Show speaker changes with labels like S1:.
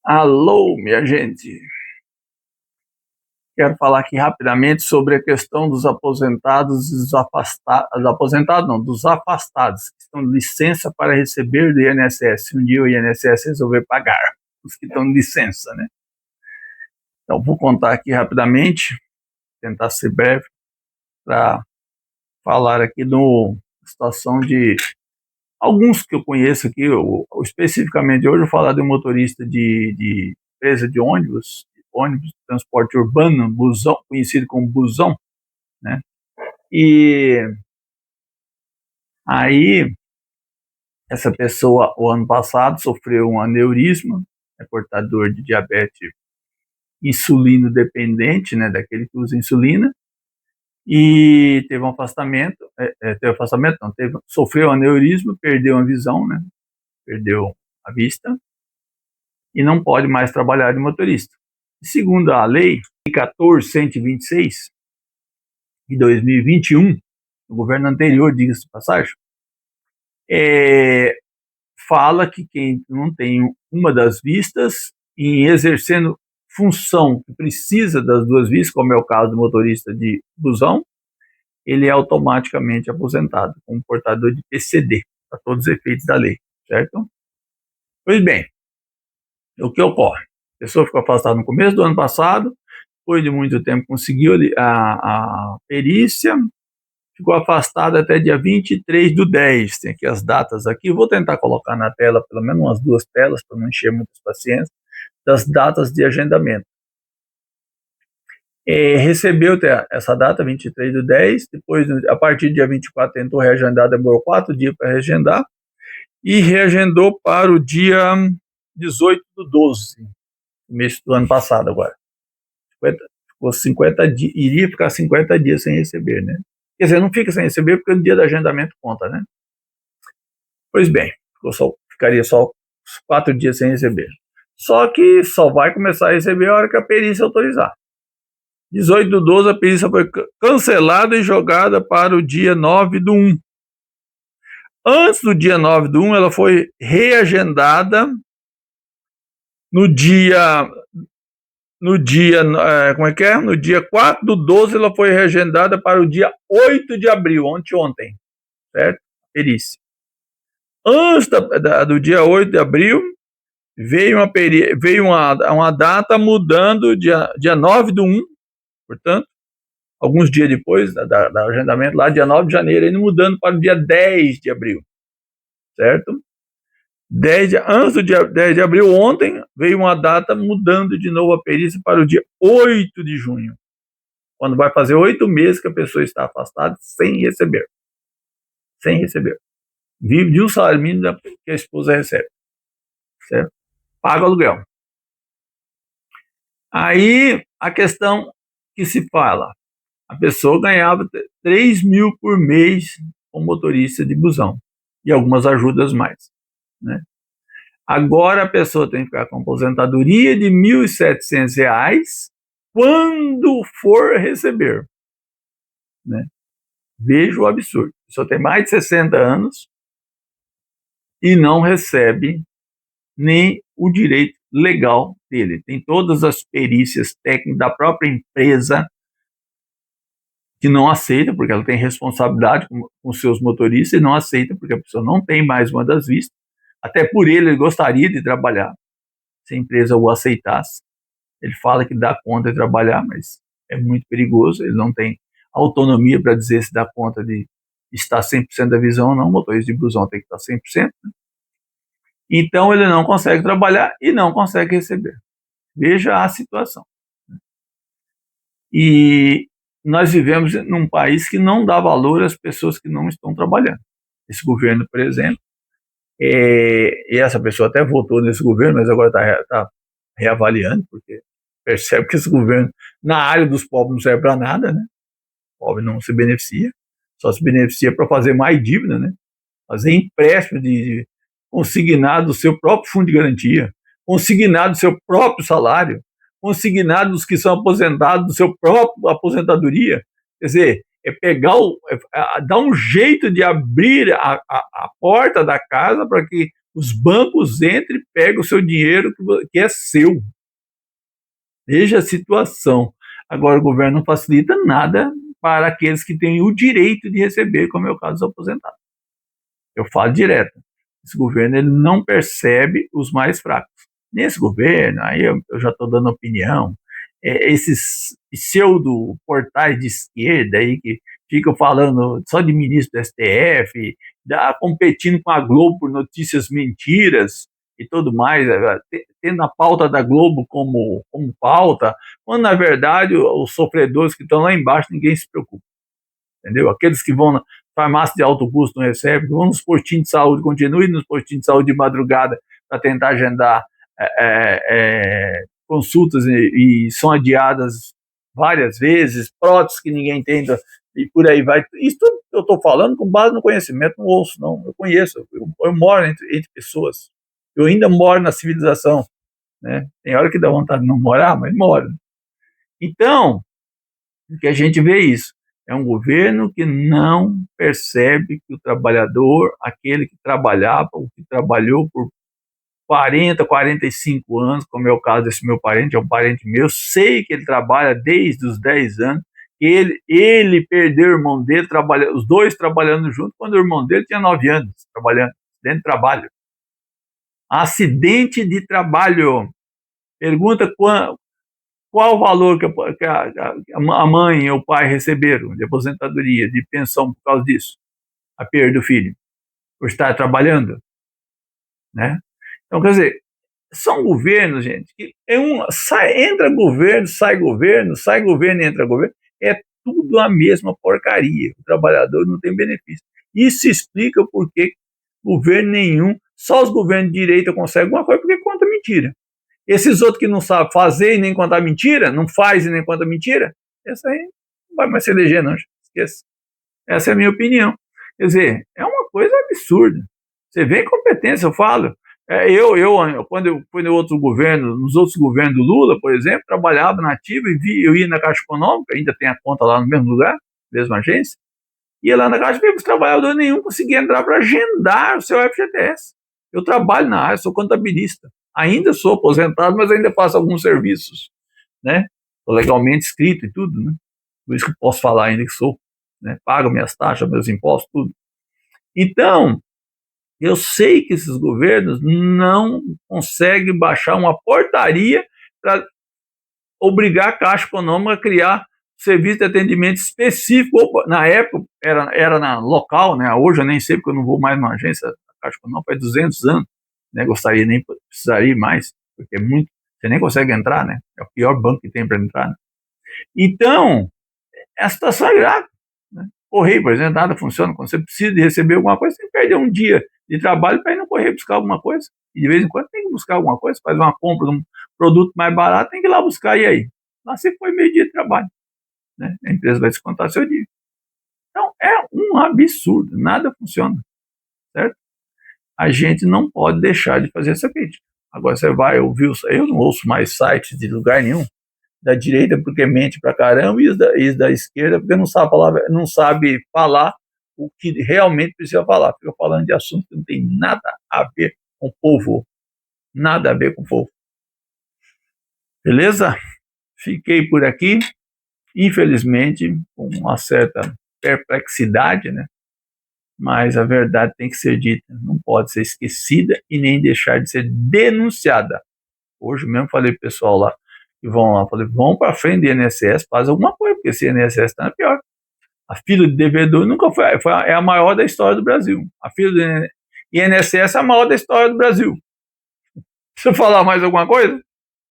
S1: Alô, minha gente. Quero falar aqui rapidamente sobre a questão dos aposentados e dos afastados, aposentados não, dos afastados, que estão de licença para receber do INSS. Se um dia o INSS resolver pagar os que estão de licença, né? Então, vou contar aqui rapidamente, tentar ser breve, para falar aqui de situação de alguns que eu conheço aqui, especificamente hoje eu vou falar de um motorista de empresa de ônibus de transporte urbano, busão, conhecido como busão, né? E aí, essa pessoa, o ano passado, sofreu um aneurisma, é portador de diabetes insulino dependente, né, daquele que usa insulina, e teve um afastamento, sofreu um aneurisma, perdeu a visão, né, perdeu a vista, e não pode mais trabalhar de motorista. Segundo a lei 14.126 de 2021, o governo anterior, diga-se de passagem, fala que quem não tem uma das vistas, em exercendo função que precisa das duas vistas, como é o caso do motorista de busão, ele é automaticamente aposentado como portador de PCD, para todos os efeitos da lei, certo? Pois bem, o que ocorre? A pessoa ficou afastada no começo do ano passado, depois de muito tempo conseguiu a perícia, ficou afastada até dia 23/10, tem aqui as datas aqui, vou tentar colocar na tela, pelo menos umas duas telas, para não encher muitos pacientes, das datas de agendamento. Recebeu essa data, 23/10, depois, a partir do dia 24, tentou reagendar, demorou 4 dias para reagendar, e reagendou para o dia 18/12, mês do ano passado agora. Ficou 50 dias, iria ficar 50 dias sem receber, né? Quer dizer, não fica sem receber porque no dia do agendamento conta, né? Pois bem, ficaria só 4 dias sem receber. Só que só vai começar a receber a hora que a perícia autorizar. 18/12, a perícia foi cancelada e jogada para o dia 9/1. Antes do dia 9/1, ela foi reagendada no dia No dia 4/12, ela foi reagendada para o dia 8 de abril, ontem, certo? Perícia. Antes do dia 8 de abril, veio uma data mudando, dia 9/1, portanto, alguns dias depois do agendamento, lá dia 9 de janeiro, ainda mudando para o dia 10 de abril, certo? Antes do dia 10 de abril, ontem, veio uma data mudando de novo a perícia para o dia 8 de junho, quando vai fazer 8 meses que a pessoa está afastada sem receber. Sem receber. Vive de um salário mínimo que a esposa recebe, certo? Paga aluguel. Aí, a questão que se fala, a pessoa ganhava 3 mil por mês como motorista de busão, e algumas ajudas mais, né? Agora a pessoa tem que ficar com aposentadoria de R$ 1.700 quando for receber, né? Veja o absurdo. A pessoa tem mais de 60 anos e não recebe nem o direito legal dele. Tem todas as perícias técnicas da própria empresa que não aceita, porque ela tem responsabilidade com seus motoristas, e não aceita porque a pessoa não tem mais uma das vistas. Até por ele gostaria de trabalhar, se a empresa o aceitasse. Ele fala que dá conta de trabalhar, mas é muito perigoso, ele não tem autonomia para dizer se dá conta de estar 100% da visão ou não. O motorista de busão tem que estar 100%, né? Então ele não consegue trabalhar e não consegue receber. Veja a situação. E nós vivemos num país que não dá valor às pessoas que não estão trabalhando. Esse governo, por exemplo, e essa pessoa até votou nesse governo, mas agora está reavaliando, porque percebe que esse governo, na área dos pobres, não serve para nada, né? O pobre não se beneficia, só se beneficia para fazer mais dívida, né? Fazer empréstimo consignado do seu próprio fundo de garantia, consignado do seu próprio salário, consignado dos que são aposentados do seu próprio aposentadoria. Quer dizer, dar um jeito de abrir a porta da casa para que Os bancos entram e pegam o seu dinheiro que é seu. Veja a situação. Agora, o governo não facilita nada para aqueles que têm o direito de receber, como é o caso dos aposentados. Eu falo direto. Esse governo ele não percebe os mais fracos. Nesse governo, aí eu já estou dando opinião, esses pseudo-portais de esquerda aí que ficam falando só de ministro do STF, competindo com a Globo por notícias mentiras e tudo mais, tendo a pauta da Globo como pauta, quando na verdade os sofredores que estão lá embaixo ninguém se preocupa. Entendeu? Aqueles que vão na farmácia de alto custo não recebem, que vão nos postinhos de saúde, continuem nos postinhos de saúde de madrugada para tentar agendar consultas e são adiadas várias vezes, próteses que ninguém entenda e por aí vai. Isso tudo eu estou falando com base no conhecimento, não ouço, não. Eu conheço, eu moro entre pessoas. Eu ainda moro na civilização. Né? Tem hora que dá vontade de não morar, mas moro. Então, o que a gente vê isso. É um governo que não percebe que o trabalhador, aquele que trabalhava, ou que trabalhou por 40, 45 anos, como é o caso desse meu parente, é um parente meu, sei que ele trabalha desde os 10 anos, ele perdeu o irmão dele, os dois trabalhando junto, quando o irmão dele tinha 9 anos, trabalhando dentro do trabalho. Acidente de trabalho. Pergunta qual o valor que a mãe e o pai receberam de aposentadoria, de pensão por causa disso? A perda do filho, por estar trabalhando, né? Então, quer dizer, são governos, gente, que entra governo, sai governo e entra governo, é tudo a mesma porcaria. O trabalhador não tem benefício. Isso explica por que governo nenhum, só os governos de direita conseguem alguma coisa porque conta mentira. Esses outros que não sabem fazer e nem contar mentira, não faz e nem conta mentira, essa aí não vai mais se eleger, não. Esqueça. Essa é a minha opinião. Quer dizer, é uma coisa absurda. Você vê incompetência, eu falo. Quando eu fui no outro governo, nos outros governos do Lula, por exemplo, trabalhava na ativa e eu ia na Caixa Econômica, ainda tem a conta lá no mesmo lugar, mesma agência, ia lá na Caixa e os trabalhadores nenhum conseguia entrar para agendar o seu FGTS. Eu trabalho na área, sou contabilista. Ainda sou aposentado, mas ainda faço alguns serviços, né? Estou legalmente inscrito e tudo, né? Por isso que posso falar ainda que sou, né? Pago minhas taxas, meus impostos, tudo. Então, eu sei que esses governos não conseguem baixar uma portaria para obrigar a Caixa Econômica a criar serviço de atendimento específico. Na época era na local, né? Hoje eu nem sei porque eu não vou mais numa agência da Caixa Econômica faz 200 anos, né? Gostaria nem precisaria mais, porque é muito, você nem consegue entrar, né? É o pior banco que tem para entrar. Né? Então, a situação é grave. Né? Correio, por exemplo, nada funciona. Quando você precisa de receber alguma coisa, você tem que perder um dia de trabalho para ir no correio buscar alguma coisa. E de vez em quando tem que buscar alguma coisa, faz uma compra de um produto mais barato, tem que ir lá buscar, e aí? Lá você foi meio dia de trabalho. Né? A empresa vai descontar seu dia. Então, é um absurdo, nada funciona. Certo? A gente não pode deixar de fazer essa crítica. Agora você vai ouvir, eu não ouço mais sites de lugar nenhum, da direita porque mente pra caramba e da esquerda porque não sabe falar o que realmente precisa falar. Fica falando de assuntos que não tem nada a ver com o povo. Nada a ver com o povo. Beleza? Fiquei por aqui, infelizmente, com uma certa perplexidade, né? Mas a verdade tem que ser dita, não pode ser esquecida e nem deixar de ser denunciada. Hoje mesmo falei pro pessoal lá, que vão lá, falei, vão para frente do INSS, faz alguma coisa, porque esse INSS está pior. A fila de devedor nunca é a maior da história do Brasil. A fila do INSS é a maior da história do Brasil. Deixa eu falar mais alguma coisa?